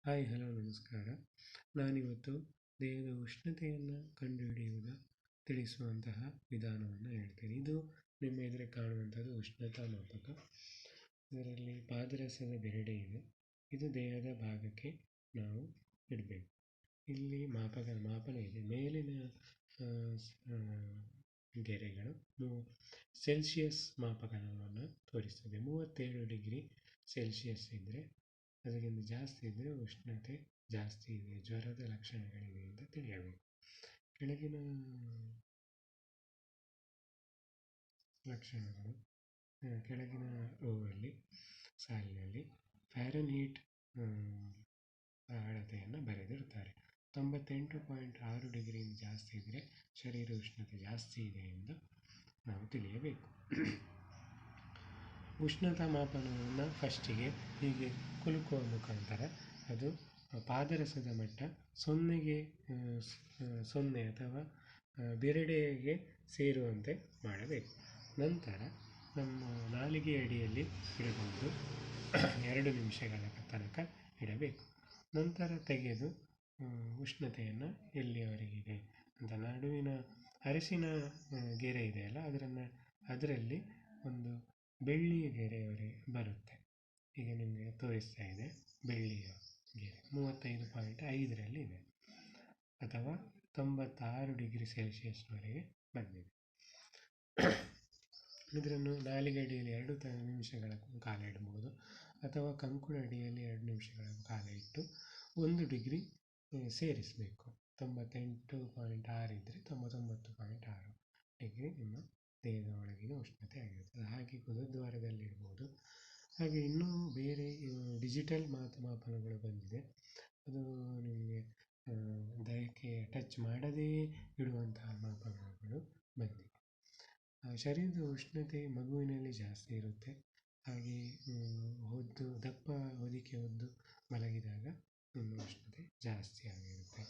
Hi hello ನಮಸ್ಕಾರ. ನಾನಿವತ್ತು ದೇಹದ ಉಷ್ಣತೆಯನ್ನು ತಿಳಿಸುವಂತಹ ವಿಧಾನವನ್ನು ಹೇಳ್ತೀನಿ. ಇದು ನಿಮ್ಮ ಎದುರಿಗೆ ಕಾಣುವಂಥದ್ದು ಉಷ್ಣತಾ ಮಾಪಕ. ಇದರಲ್ಲಿ ಪಾದರಸದ ಬೆರಡೆ ಇದೆ. ಇದು ದೇಹದ ಭಾಗಕ್ಕೆ ನಾವು ಇಡಬೇಕು. ಇಲ್ಲಿ ಮಾಪನ ಇದೆ. ಮೇಲಿನ ಗೆರೆಗಳು ಸೆಲ್ಸಿಯಸ್ ಮಾಪಕವನ್ನು ತೋರಿಸ್ತದೆ. 37 ಡಿಗ್ರಿ ಸೆಲ್ಸಿಯಸ್ ಇದ್ದರೆ, ಅದಕ್ಕಿಂತ ಜಾಸ್ತಿ ಇದ್ದರೆ ಉಷ್ಣತೆ ಜಾಸ್ತಿ ಇದೆ, ಜ್ವರದ ಲಕ್ಷಣಗಳಿವೆ ಅಂತ ತಿಳಿಯಬೇಕು. ಕೆಳಗಿನ ಲಕ್ಷಣಗಳು ಕೆಳಗಿನ ರೋವಲ್ಲಿ ಸಾಲಿನಲ್ಲಿ ಫ್ಯಾರನ್ಹೀಟ್ ಅಳತೆಯನ್ನು ಬರೆದಿರ್ತಾರೆ. 98.6 ಡಿಗ್ರಿಯಿಂದ ಜಾಸ್ತಿ ಇದ್ದರೆ ಶರೀರ ಉಷ್ಣತೆ ಜಾಸ್ತಿ ಇದೆ ಎಂದು ನಾವು ತಿಳಿಯಬೇಕು. ಉಷ್ಣತಾ ಮಾಪನವನ್ನು ಫಸ್ಟಿಗೆ ಹೀಗೆ ಕುಲುಕುವ ಮುಖಾಂತರ ಅದು ಪಾದರಸದ ಮಟ್ಟ 0 ಅಥವಾ ಬೆರಡೆಗೆ ಸೇರುವಂತೆ ಮಾಡಬೇಕು. ನಂತರ ನಮ್ಮ ನಾಲಿಗೆ ಅಡಿಯಲ್ಲಿ ಇಡಬಹುದು. 2 ನಿಮಿಷಗಳ ತನಕ ಇಡಬೇಕು. ನಂತರ ತೆಗೆದು ಉಷ್ಣತೆಯನ್ನು ಎಲ್ಲಿಯವರೆಗಿದೆ ಅಂತ ನಡುವಿನ ಅರಸಿನ ಗೆರೆ ಇದೆಯಲ್ಲ, ಅದರಲ್ಲಿ ಒಂದು ಬೆಳ್ಳಿಯ ಗೆರೆಯವರೆಗೆ ಬರುತ್ತೆ. ಈಗ ನಿಮಗೆ ತೋರಿಸ್ತಾ ಇದೆ ಬೆಳ್ಳಿಯ ಗೆರೆ 35.5ರಲ್ಲಿ ಇದೆ, ಅಥವಾ 96 ಡಿಗ್ರಿ ಸೆಲ್ಸಿಯಸ್ವರೆಗೆ ಬಂದಿದೆ. ಇದನ್ನು ನಾಲಿಗೆ ಅಡಿಯಲ್ಲಿ 2 ನಿಮಿಷಗಳ ಕಾಲ ಇಡಬಹುದು, ಅಥವಾ ಕಂಕುಳ ಅಡಿಯಲ್ಲಿ 2 ನಿಮಿಷಗಳ ಕಾಲ ಇಟ್ಟು 1 ಡಿಗ್ರಿ ಸೇರಿಸಬೇಕು. 98.6 ಇದ್ದರೆ 99.6 ಡಿಗ್ರಿ ನಿಮ್ಮ ದೇಹದ ಒಳಗಿನ ಉಷ್ಣತೆ ಆಗಿರುತ್ತದೆ. ಹಾಗೆ ಗುದದ್ವಾರದಲ್ಲಿಡ್ಬೋದು. ಹಾಗೆ ಇನ್ನೂ ಬೇರೆ ಡಿಜಿಟಲ್ ಮಾಪನಗಳು ಬಂದಿದೆ. ಅದು ನಿಮಗೆ ದೇಹಕ್ಕೆ ಟಚ್ ಮಾಡದೇ ಇಡುವಂತಹ ಮಾಪನಗಳು ಬಂದಿದೆ. ಶರೀರದ ಉಷ್ಣತೆ ಮಗುವಿನಲ್ಲಿ ಜಾಸ್ತಿ ಇರುತ್ತೆ. ಹಾಗೆ ದಪ್ಪ ಹೊದಿಕೆ ಹೊದ್ದು ಮಲಗಿದಾಗ ನಿಮ್ಮ ಉಷ್ಣತೆ ಜಾಸ್ತಿ ಆಗಿರುತ್ತೆ.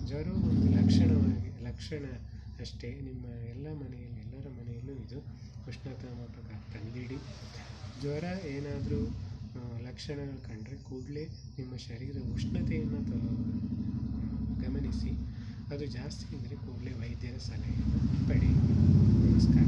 ಜ್ವರವು ಒಂದು ಲಕ್ಷಣ ಅಷ್ಟೇ. ನಿಮ್ಮ ಎಲ್ಲರ ಮನೆಯಲ್ಲೂ ಇದು ಉಷ್ಣತಾ ಮಾಪಕ ತಂದಿಡಿ. ಜ್ವರ ಏನಾದರೂ ಲಕ್ಷಣಗಳು ಕಂಡರೆ ಕೂಡಲೇ ನಿಮ್ಮ ಶರೀರದ ಉಷ್ಣತೆಯನ್ನು ಗಮನಿಸಿ. ಅದು ಜಾಸ್ತಿ ಇದ್ದರೆ ಕೂಡಲೇ ವೈದ್ಯರ ಸಲಹೆಯನ್ನು ಪಡೆಯಿರಿ. ನಮಸ್ಕಾರ.